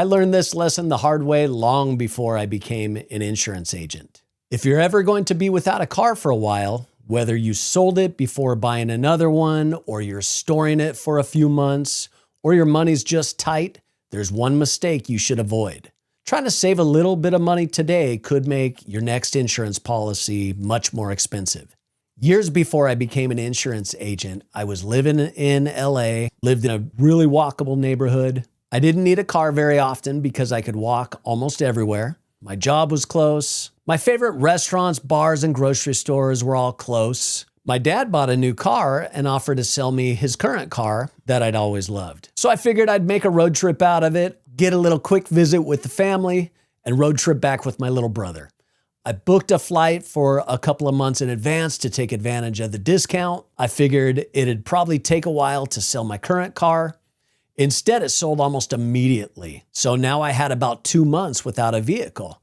I learned this lesson the hard way long before I became an insurance agent. If you're ever going to be without a car for a while, whether you sold it before buying another one, or you're storing it for a few months, or your money's just tight, there's one mistake you should avoid. Trying to save a little bit of money today could make your next insurance policy much more expensive. Years before I became an insurance agent, I was living in LA, lived in a really walkable neighborhood. I didn't need a car very often because I could walk almost everywhere. My job was close. My favorite restaurants, bars, and grocery stores were all close. My dad bought a new car and offered to sell me his current car that I'd always loved. So I figured I'd make a road trip out of it, get a little quick visit with the family, and road trip back with my little brother. I booked a flight for a couple of months in advance to take advantage of the discount. I figured it'd probably take a while to sell my current car. Instead, it sold almost immediately. So now I had about 2 months without a vehicle.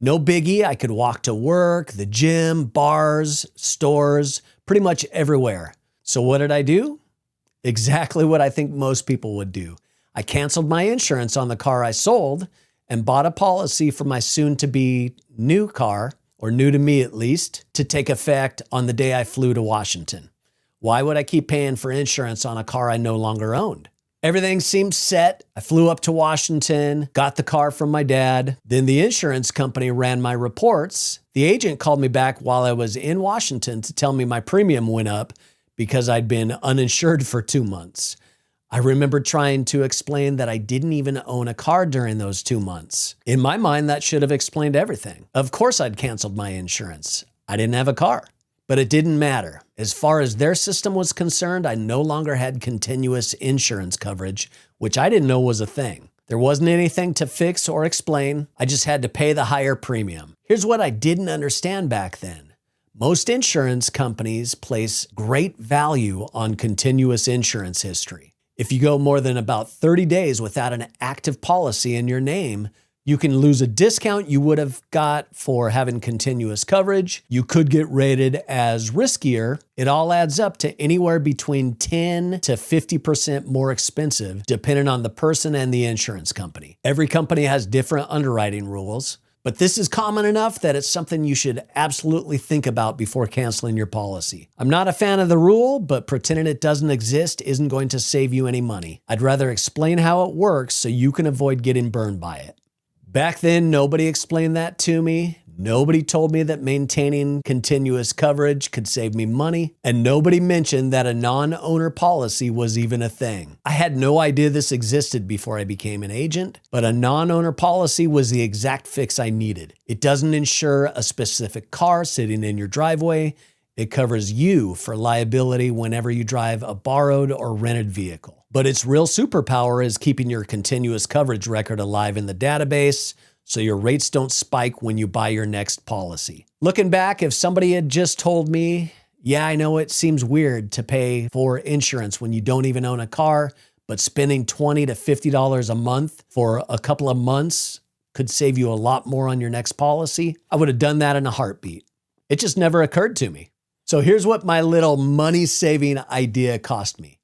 No biggie, I could walk to work, the gym, bars, stores, pretty much everywhere. So what did I do? Exactly what I think most people would do. I canceled my insurance on the car I sold and bought a policy for my soon-to-be new car, or new to me at least, to take effect on the day I flew to Washington. Why would I keep paying for insurance on a car I no longer owned? Everything seemed set. I flew up to Washington, got the car from my dad. Then the insurance company ran my reports. The agent called me back while I was in Washington to tell me my premium went up because I'd been uninsured for 2 months. I remember trying to explain that I didn't even own a car during those 2 months. In my mind, that should have explained everything. Of course I'd canceled my insurance. I didn't have a car. But it didn't matter. As far as their system was concerned, I no longer had continuous insurance coverage, which I didn't know was a thing. There wasn't anything to fix or explain. I just had to pay the higher premium. Here's what I didn't understand back then. Most insurance companies place great value on continuous insurance history. If you go more than about 30 days without an active policy in your name, you can lose a discount you would have got for having continuous coverage. You could get rated as riskier. It all adds up to anywhere between 10 to 50% more expensive, depending on the person and the insurance company. Every company has different underwriting rules, but this is common enough that it's something you should absolutely think about before canceling your policy. I'm not a fan of the rule, but pretending it doesn't exist isn't going to save you any money. I'd rather explain how it works so you can avoid getting burned by it. Back then, nobody explained that to me. Nobody told me that maintaining continuous coverage could save me money, and nobody mentioned that a non-owner policy was even a thing. I had no idea this existed before I became an agent, but a non-owner policy was the exact fix I needed. It doesn't insure a specific car sitting in your driveway. It covers you for liability whenever you drive a borrowed or rented vehicle. But its real superpower is keeping your continuous coverage record alive in the database so your rates don't spike when you buy your next policy. Looking back, if somebody had just told me, yeah, I know it seems weird to pay for insurance when you don't even own a car, but spending $20 to $50 a month for a couple of months could save you a lot more on your next policy, I would have done that in a heartbeat. It just never occurred to me. So here's what my little money-saving idea cost me.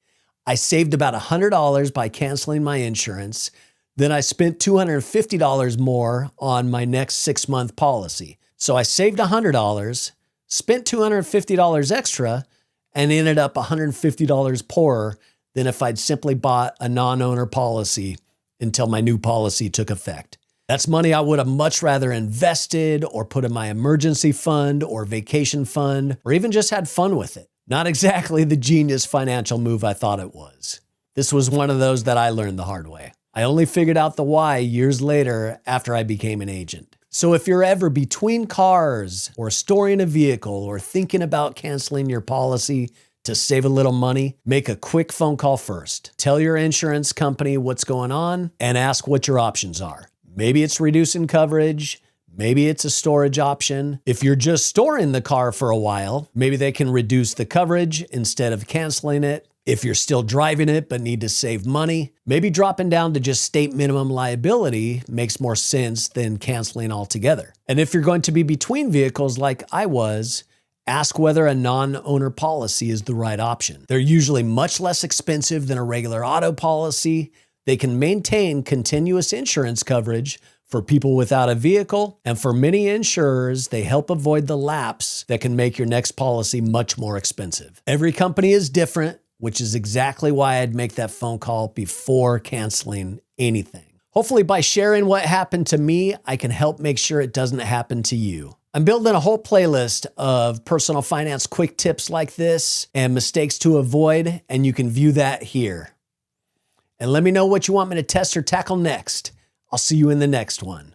I saved about $100 by canceling my insurance. Then I spent $250 more on my next 6-month policy. So I saved $100, spent $250 extra, and ended up $150 poorer than if I'd simply bought a non-owner policy until my new policy took effect. That's money I would have much rather invested or put in my emergency fund or vacation fund, or even just had fun with it. Not exactly the genius financial move I thought it was. This was one of those that I learned the hard way. I only figured out the why years later after I became an agent. So if you're ever between cars or storing a vehicle or thinking about canceling your policy to save a little money, make a quick phone call first. Tell your insurance company what's going on and ask what your options are. Maybe it's reducing coverage. Maybe it's a storage option. If you're just storing the car for a while, maybe they can reduce the coverage instead of canceling it. If you're still driving it but need to save money, maybe dropping down to just state minimum liability makes more sense than canceling altogether. And if you're going to be between vehicles like I was, ask whether a non-owner policy is the right option. They're usually much less expensive than a regular auto policy. They can maintain continuous insurance coverage for people without a vehicle, and for many insurers, they help avoid the lapse that can make your next policy much more expensive. Every company is different, which is exactly why I'd make that phone call before canceling anything. Hopefully by sharing what happened to me, I can help make sure it doesn't happen to you. I'm building a whole playlist of personal finance quick tips like this and mistakes to avoid, and you can view that here. And let me know what you want me to test or tackle next. I'll see you in the next one.